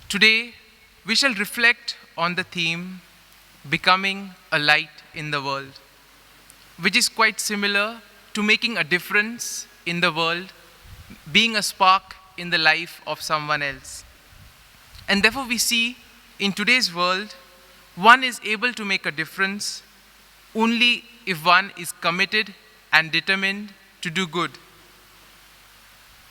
Today, we shall reflect on the theme Becoming a Light in the World, which is quite similar to making a difference in the world, being a spark in the life of someone else. And therefore, we see in today's world, one is able to make a difference only if one is committed and determined to do good.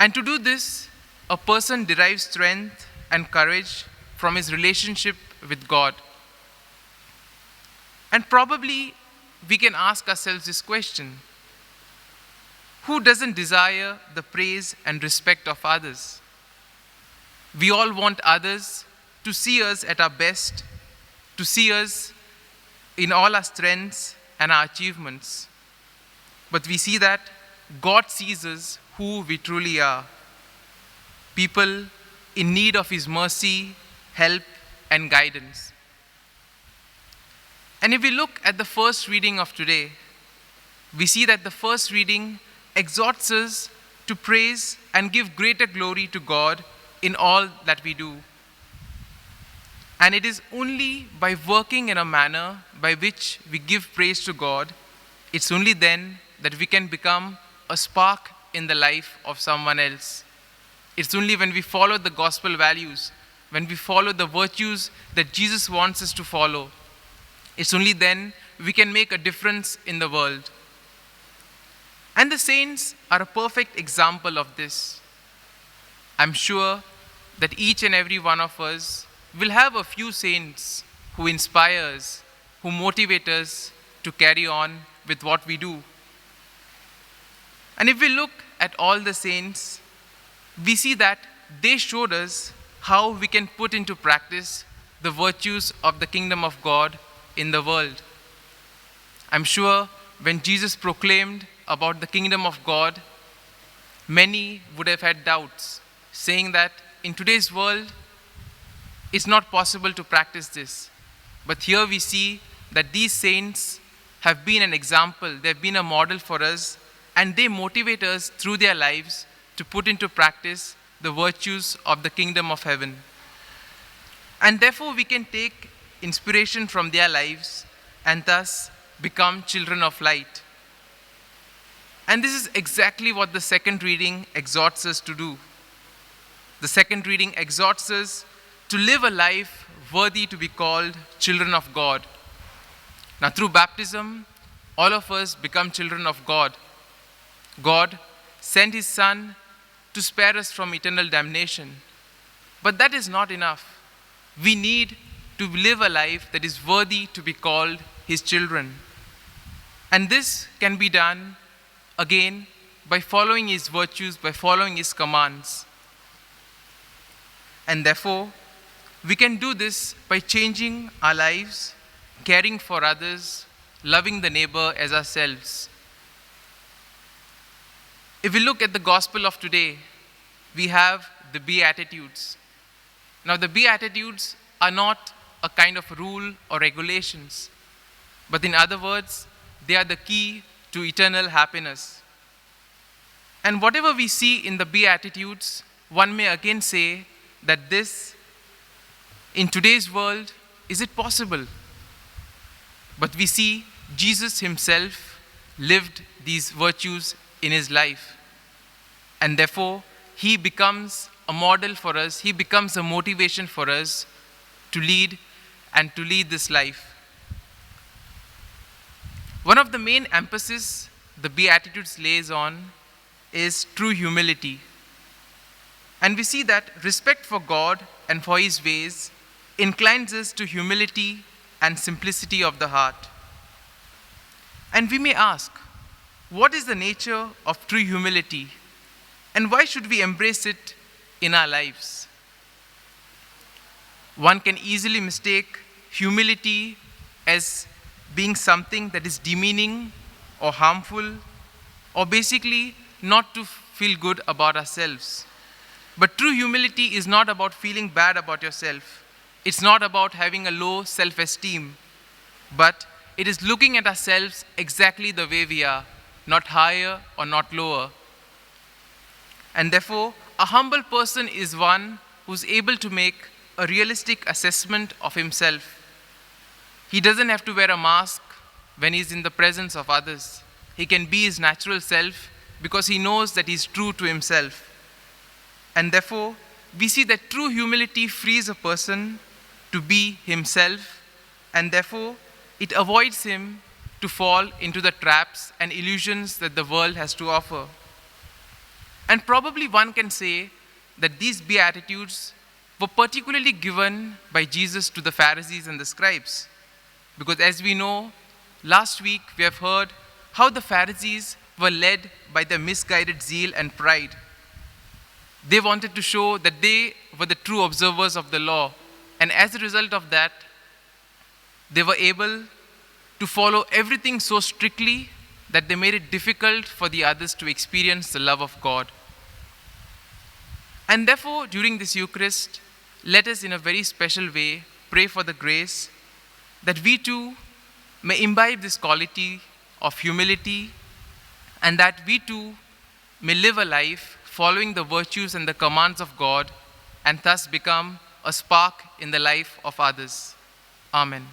And to do this, a person derives strength and courage from his relationship with God. And probably we can ask ourselves this question: who doesn't desire the praise and respect of others? We all want others to see us at our best, to see us in all our strengths and our achievements. But we see that God sees us who we truly are, people in need of His mercy, help, and guidance. And if we look at the first reading of today, we see that the first reading exhorts us to praise and give greater glory to God in all that we do. And it is only by working in a manner by which we give praise to God, it's only then that we can become a spark in the life of someone else. It's only when we follow the gospel values, when we follow the virtues that Jesus wants us to follow, it's only then we can make a difference in the world. And the saints are a perfect example of this. I'm sure that each and every one of us will have a few saints who inspire us, who motivate us to carry on with what we do. And if we look at all the saints, we see that they showed us how we can put into practice the virtues of the kingdom of God in the world. I'm sure when Jesus proclaimed about the kingdom of God, many would have had doubts, saying that in today's world, it's not possible to practice this. But here we see that these saints have been an example, they've been a model for us, and they motivate us through their lives to put into practice the virtues of the kingdom of heaven. And therefore, we can take inspiration from their lives and thus become children of light. And this is exactly what the second reading exhorts us to do. The second reading exhorts us to live a life worthy to be called children of God. Now, through baptism, all of us become children of God. God sent His Son to spare us from eternal damnation. But that is not enough. We need to live a life that is worthy to be called His children. And this can be done, again, by following His virtues, by following His commands. And therefore, we can do this by changing our lives, caring for others, loving the neighbor as ourselves. If we look at the gospel of today, we have the Beatitudes. Now, the Beatitudes are not a kind of rule or regulations, but in other words, they are the key to eternal happiness. And whatever we see in the Beatitudes, one may again say that this, in today's world, is it possible? But we see Jesus Himself lived these virtues in His life. And therefore, He becomes a model for us, He becomes a motivation for us to lead this life. One of the main emphasis the Beatitudes lays on is true humility. And we see that respect for God and for His ways inclines us to humility and simplicity of the heart. And we may ask, what is the nature of true humility? And why should we embrace it in our lives? One can easily mistake humility as being something that is demeaning or harmful, or basically not to feel good about ourselves. But true humility is not about feeling bad about yourself. It's not about having a low self-esteem, but it is looking at ourselves exactly the way we are, not higher or not lower. And therefore, a humble person is one who's able to make a realistic assessment of himself. He doesn't have to wear a mask when he's in the presence of others. He can be his natural self because he knows that he's true to himself. And therefore, we see that true humility frees a person to be himself, and therefore, it avoids him to fall into the traps and illusions that the world has to offer. And probably one can say that these Beatitudes were particularly given by Jesus to the Pharisees and the scribes. Because as we know, last week we have heard how the Pharisees were led by their misguided zeal and pride. They wanted to show that they were the true observers of the law. And as a result of that, they were able to follow everything so strictly that they made it difficult for the others to experience the love of God. And therefore, during this Eucharist, let us in a very special way pray for the grace that we too may imbibe this quality of humility, and that we too may live a life following the virtues and the commands of God, and thus become a spark in the life of others. Amen.